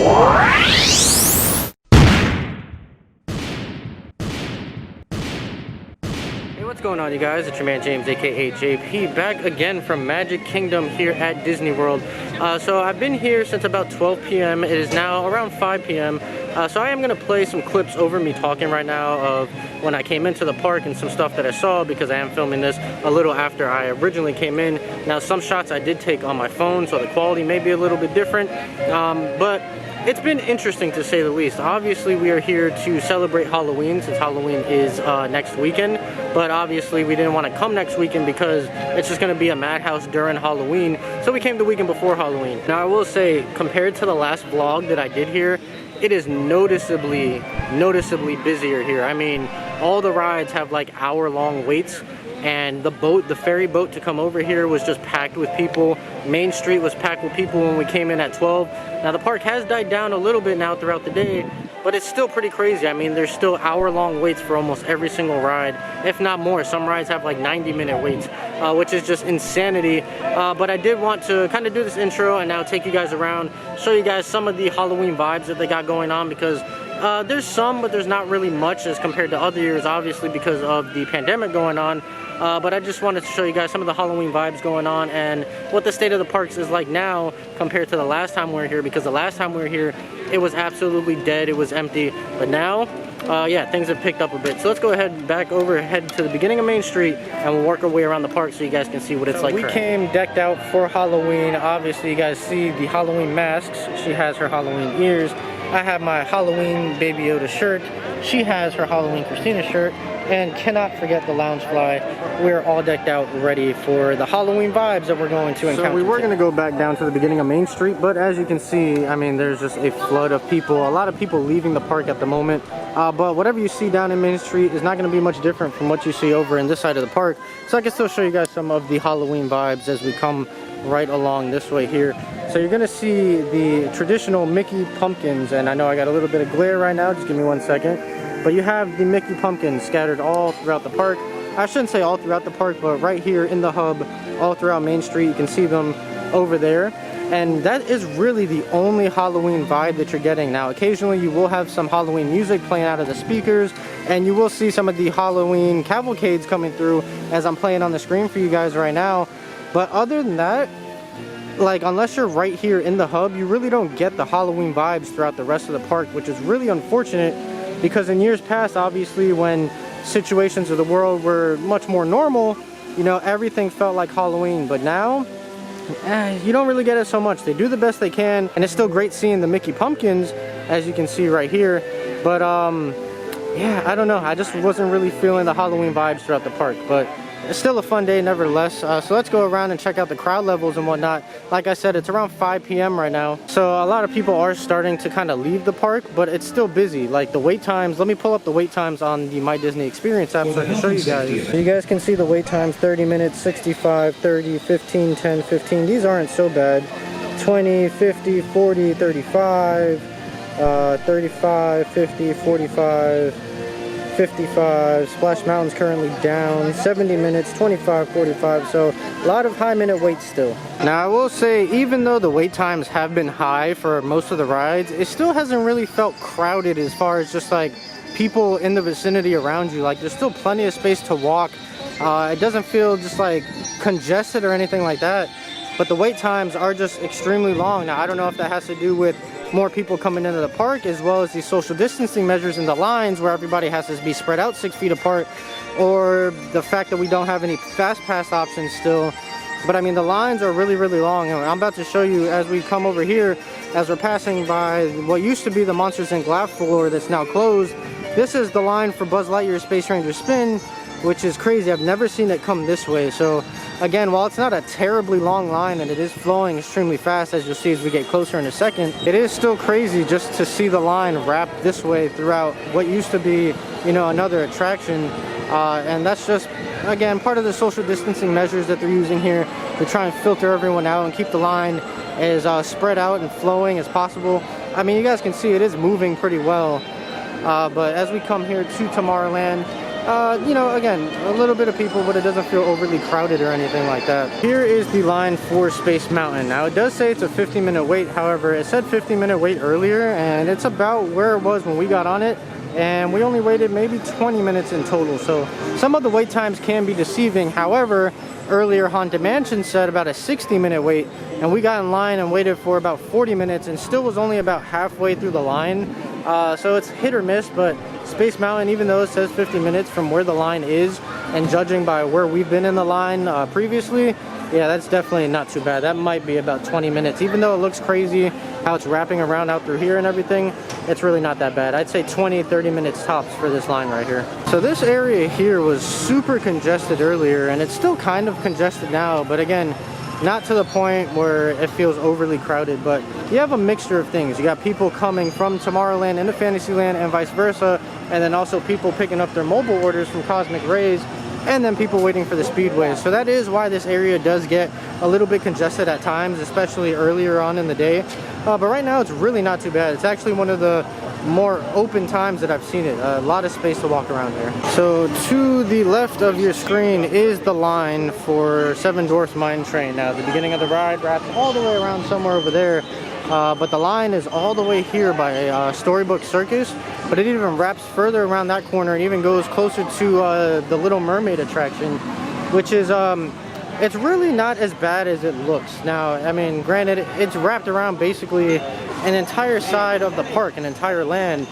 Hey, what's going on, you guys? It's your man James, aka JP, back again from Magic Kingdom here at Disney World. So I've been here since about 12 p.m. It is now around 5 p.m. So I am going to play some clips over me talking right now of when I came into the park and some stuff that I saw, because I am filming this a little after I originally came in. Now, some shots I did take on my phone, so the quality may be a little bit different, but it's been interesting to say the least. Obviously, we are here to celebrate Halloween, since Halloween is next weekend, but obviously we didn't want to come next weekend because it's just going to be a madhouse during Halloween, so we came the weekend before Halloween. Now, I will say, compared to the last vlog that I did here, it is noticeably busier here. I mean, all the rides have like hour-long waits, and the ferry boat to come over here was just packed with people. Main Street was packed with people when we came in at 12. Now, the park has died down a little bit now throughout the day, but it's still pretty crazy. I mean, there's still hour-long waits for almost every single ride, if not more. Some rides have like 90-minute waits, which is just insanity. But I did want to kind of do this intro and now take you guys around, show you guys some of the Halloween vibes that they got going on, because there's some, but there's not really much as compared to other years, obviously because of the pandemic going on. But I just wanted to show you guys some of the Halloween vibes going on and what the state of the parks is like now compared to the last time we were here, because the last time we were here, it was absolutely dead, it was empty. But now, yeah, things have picked up a bit. So let's go ahead head to the beginning of Main Street, and we'll work our way around the park so you guys can see what it's like. We came decked out for Halloween. Obviously, you guys see the Halloween masks. She has her Halloween ears. I have my Halloween Baby Yoda shirt. She has her Halloween Christina shirt. And cannot forget the Loungefly. We're all decked out, ready for the Halloween vibes that we're going to encounter. So we were going to go back down to the beginning of Main Street, but as you can see, I mean, there's just a flood of people. A lot of people leaving the park at the moment. But whatever you see down in Main Street is not going to be much different from what you see over in this side of the park. So I can still show you guys some of the Halloween vibes as we come right along this way here. So you're going to see the traditional Mickey pumpkins, and I know I got a little bit of glare right now, just give me 1 second. But you have the Mickey pumpkins scattered all throughout the park. I shouldn't say all throughout the park, but right here in the hub, all throughout Main Street, you can see them over there. And that is really the only Halloween vibe that you're getting. Now, occasionally you will have some Halloween music playing out of the speakers, and you will see some of the Halloween cavalcades coming through as I'm playing on the screen for you guys right now. But other than that, like, unless you're right here in the hub, you really don't get the Halloween vibes throughout the rest of the park, which is really unfortunate. Because in years past, obviously, when situations of the world were much more normal, you know, everything felt like Halloween. But now, you don't really get it so much. They do the best they can, and it's still great seeing the Mickey pumpkins, as you can see right here. But, yeah, I don't know. I just wasn't really feeling the Halloween vibes throughout the park. But it's still a fun day, nevertheless. So let's go around and check out the crowd levels and whatnot. Like I said, it's around 5 p.m. right now. So a lot of people are starting to kind of leave the park, but it's still busy. Like the wait times, let me pull up the wait times on the My Disney Experience app so I can show you guys. So you guys can see the wait times: 30 minutes, 65, 30, 15, 10, 15. These aren't so bad. 20, 50, 40, 35, 35, 50, 45, 55. Splash Mountain's currently down. 70 minutes, 25, 45. So a lot of high minute waits still. Now I will say, even though the wait times have been high for most of the rides, it still hasn't really felt crowded as far as just like people in the vicinity around you. Like, there's still plenty of space to walk. It doesn't feel just like congested or anything like that. But the wait times are just extremely long. Now I don't know if that has to do with more people coming into the park, as well as the social distancing measures in the lines where everybody has to be spread out 6 feet apart, or the fact that we don't have any fast pass options still. But I mean, the lines are really long, and I'm about to show you as we come over here, as we're passing by what used to be the Monsters Inc. Laugh floor that's now closed. This is the line for Buzz Lightyear Space Ranger Spin, which is crazy. I've never seen it come this way. So again, while it's not a terribly long line and it is flowing extremely fast, as you'll see as we get closer in a second, it is still crazy just to see the line wrapped this way throughout what used to be, you know, another attraction. And that's just, again, part of the social distancing measures that they're using here to try and filter everyone out and keep the line as spread out and flowing as possible. I mean, you guys can see it is moving pretty well. But as we come here to Tomorrowland, You know, again, a little bit of people, but it doesn't feel overly crowded or anything like that. Here is the line for Space Mountain. Now, it does say it's a 50-minute wait. However, it said 50-minute wait earlier, and it's about where it was when we got on it. And we only waited maybe 20 minutes in total. So some of the wait times can be deceiving. However, earlier Haunted Mansion said about a 60-minute wait, and we got in line and waited for about 40 minutes and still was only about halfway through the line. So it's hit or miss, but Space Mountain, even though it says 50 minutes from where the line is, and judging by where we've been in the line previously, yeah, that's definitely not too bad. That might be about 20 minutes. Even though it looks crazy how it's wrapping around out through here and everything, it's really not that bad. I'd say 20-30 minutes tops for this line right here. So this area here was super congested earlier, and it's still kind of congested now, but again, not to the point where it feels overly crowded. But you have a mixture of things. You got people coming from Tomorrowland into Fantasyland and vice versa, and then also people picking up their mobile orders from Cosmic Rays, and then people waiting for the speedways. So that is why this area does get a little bit congested at times, especially earlier on in the day. But right now it's really not too bad. It's actually one of the more open times that I've seen it. A lot of space to walk around here. So to the left of your screen is the line for Seven Dwarfs Mine Train. Now the beginning of the ride wraps all the way around somewhere over there. But the line is all the way here by Storybook Circus, but it even wraps further around that corner and even goes closer to the Little Mermaid attraction, which is it's really not as bad as it looks. Now, I mean, granted, it's wrapped around basically an entire side of the park, an entire land,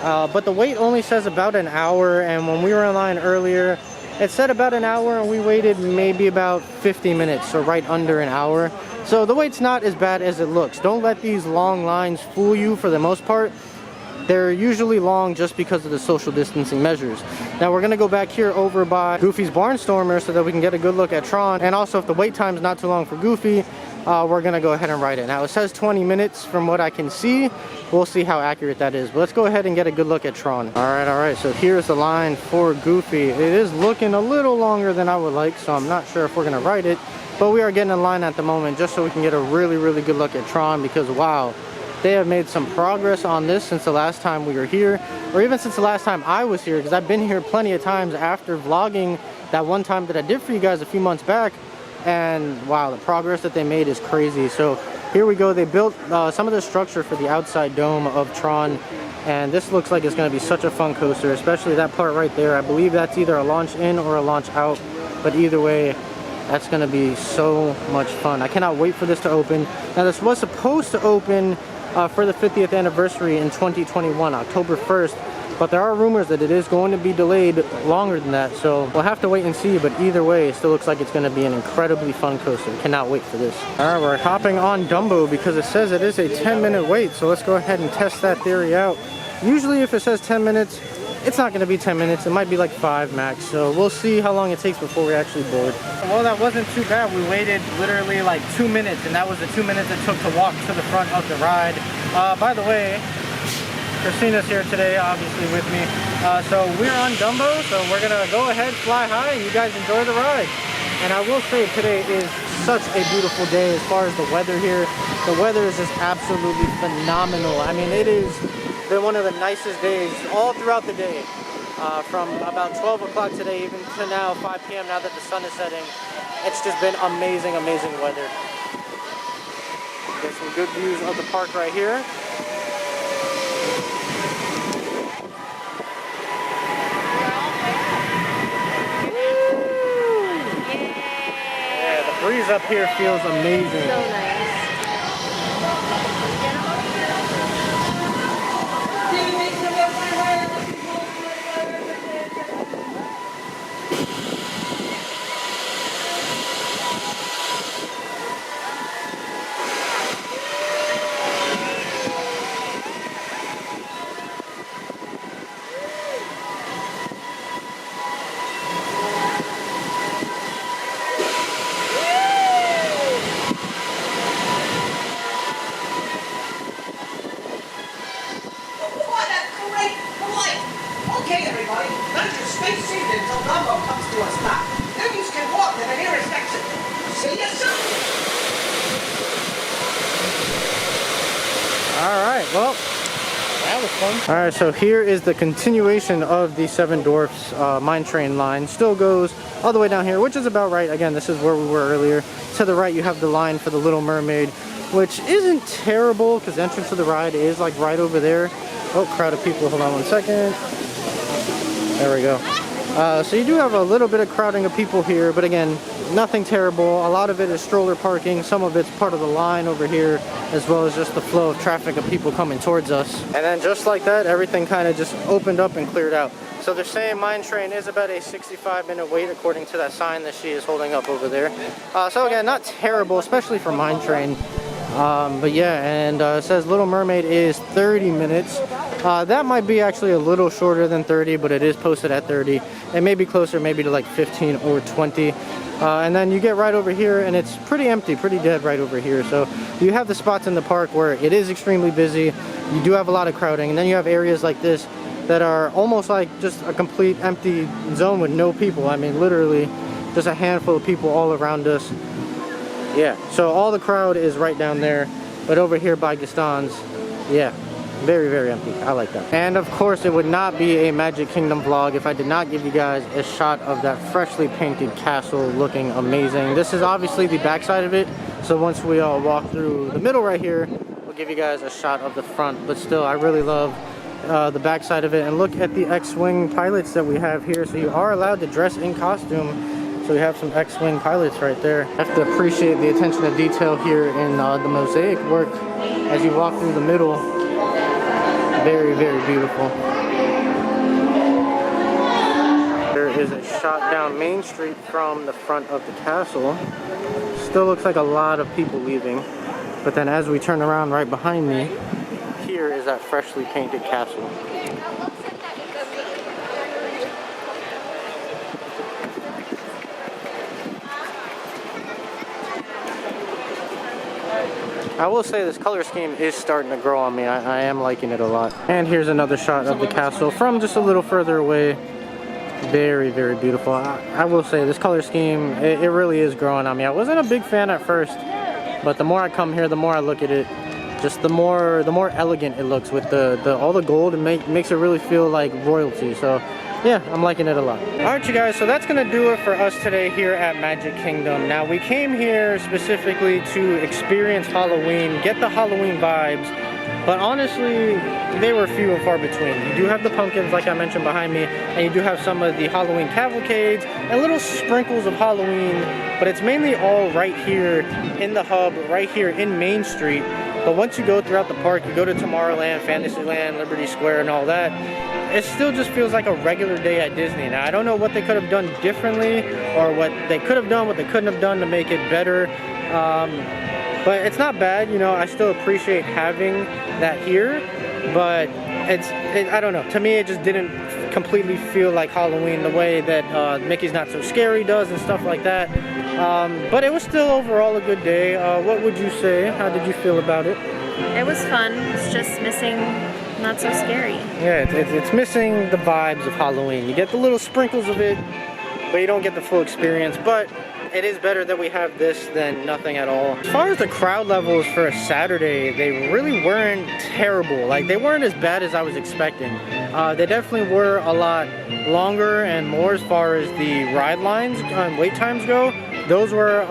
but the wait only says about an hour, and when we were in line earlier, it said about an hour, and we waited maybe about 50 minutes, so right under an hour. So the wait's not as bad as it looks. Don't let these long lines fool you for the most part. They're usually long just because of the social distancing measures. Now we're gonna go back here over by Goofy's Barnstormer so that we can get a good look at Tron. And also if the wait time's not too long for Goofy, we're gonna go ahead and ride it. Now it says 20 minutes from what I can see. We'll see how accurate that is. But let's go ahead and get a good look at Tron. All right, so here's the line for Goofy. It is looking a little longer than I would like, so I'm not sure if we're gonna ride it. But we are getting in line at the moment just so we can get a really, really good look at Tron, because wow, they have made some progress on this since the last time we were here, or even since the last time I was here, because I've been here plenty of times after vlogging that one time that I did for you guys a few months back, and wow, the progress that they made is crazy. So here we go. They built some of the structure for the outside dome of Tron, and this looks like it's going to be such a fun coaster, especially that part right there. I believe that's either a launch in or a launch out, but either way, that's going to be so much fun. I cannot wait for this to open. Now this was supposed to open for the 50th anniversary in 2021, October 1st, but there are rumors that it is going to be delayed longer than that, so we'll have to wait and see. But either way, it still looks like it's going to be an incredibly fun coaster. Cannot wait for this. All right, we're hopping on Dumbo because it says it is a 10-minute wait, so let's go ahead and test that theory out. Usually if it says 10 minutes, it's not going to be 10 minutes. It might be like 5 max, so we'll see how long it takes before we actually board. Well, that wasn't too bad. We waited literally like 2 minutes, and that was the 2 minutes it took to walk to the front of the ride. By the way, Christina's here today, obviously with me. So we're on Dumbo, so we're going to go ahead, fly high, and you guys enjoy the ride. And I will say today is such a beautiful day as far as the weather here. The weather is just absolutely phenomenal. I mean, it has been one of the nicest days all throughout the day. From about 12 o'clock today even to now, 5 p.m. now that the sun is setting. It's just been amazing, amazing weather. Get some good views of the park right here. Yeah, the breeze up here feels amazing. So nice. Alright, well, that that was fun. All right, so here is the continuation of the Seven Dwarfs mine train line. Still goes all the way down here, which is about right. Again, this is where we were earlier. To the right, you have the line for the Little Mermaid, which isn't terrible because the entrance to the ride is like right over there. Oh, crowd of people. Hold on one second. There we go. So you do have a little bit of crowding of people here, but again, nothing terrible. A lot of it is stroller parking. Some of it's part of the line over here, as well as just the flow of traffic of people coming towards us. And then just like that, everything kind of just opened up and cleared out. So they're saying mine train is about a 65-minute wait according to that sign that she is holding up over there. So again, not terrible, especially for mine train. But yeah, and it says Little Mermaid is 30 minutes. That might be actually a little shorter than 30, but it is posted at 30. It may be closer maybe to like 15 or 20. And then you get right over here and it's pretty empty, pretty dead right over here. So you have the spots in the park where it is extremely busy. You do have a lot of crowding, and then you have areas like this that are almost like just a complete empty zone with no people. I mean, literally just a handful of people all around us. Yeah, so all the crowd is right down there, but over here by Gaston's, yeah, very, very empty. I like that. And of course, it would not be a Magic Kingdom vlog if I did not give you guys a shot of that freshly painted castle looking amazing. This is obviously the backside of it, so once we all walk through the middle right here, we'll give you guys a shot of the front. But still, I really love the backside of it. And look at the X-Wing pilots that we have here. So you are allowed to dress in costume. So we have some X-Wing pilots right there. I have to appreciate the attention to detail here in the mosaic work as you walk through the middle. Very, very beautiful. There is a shot down Main Street from the front of the castle. Still looks like a lot of people leaving. But then as we turn around right behind me, here is that freshly painted castle. I will say this color scheme is starting to grow on me. I am liking it a lot. And here's another shot of the castle from just a little further away. Very, very beautiful. I will say this color scheme, it really is growing on me. I wasn't a big fan at first, but the more I come here, the more I look at it, just the more elegant it looks with all the gold. It makes it really feel like royalty. So yeah, I'm liking it a lot. Alright you guys, so that's going to do it for us today here at Magic Kingdom. Now we came here specifically to experience Halloween, get the Halloween vibes, but honestly, they were few and far between. You do have the pumpkins like I mentioned behind me, and you do have some of the Halloween cavalcades and little sprinkles of Halloween, but it's mainly all right here in the hub, right here in Main Street. But once you go throughout the park, you go to Tomorrowland, Fantasyland, Liberty Square and all that, it still just feels like a regular day at Disney. Now, I don't know what they could have done differently or what they could have done, what they couldn't have done to make it better. But it's not bad, you know, I still appreciate having that here, but I don't know. To me, it just didn't completely feel like Halloween the way that Mickey's Not So Scary does and stuff like that. But it was still overall a good day. What would you say? How did you feel about it? It was fun. It's just missing Not So Scary. Yeah, it's missing the vibes of Halloween. You get the little sprinkles of it, but you don't get the full experience. But it is better that we have this than nothing at all. As far as the crowd levels for a Saturday, they really weren't terrible. Like, they weren't as bad as I was expecting. They definitely were a lot longer and more as far as the ride lines and wait times go. Those were,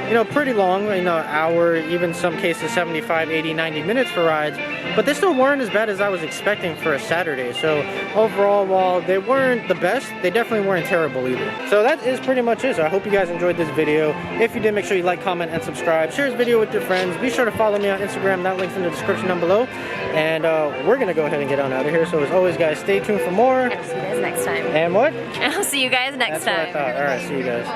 you know, pretty long, you know, hour, even some cases 75, 80, 90 minutes for rides, but they still weren't as bad as I was expecting for a Saturday. So overall, while they weren't the best, they definitely weren't terrible either. So that is pretty much it. So I hope you guys enjoyed this video. If you did, make sure you like, comment, and subscribe. Share this video with your friends. Be sure to follow me on Instagram. That link's in the description down below. And we're going to go ahead and get on out of here. So as always, guys, stay tuned for more. And I'll see you guys next time. And what? And I'll see you guys next time. That's what I thought. All right, see you guys.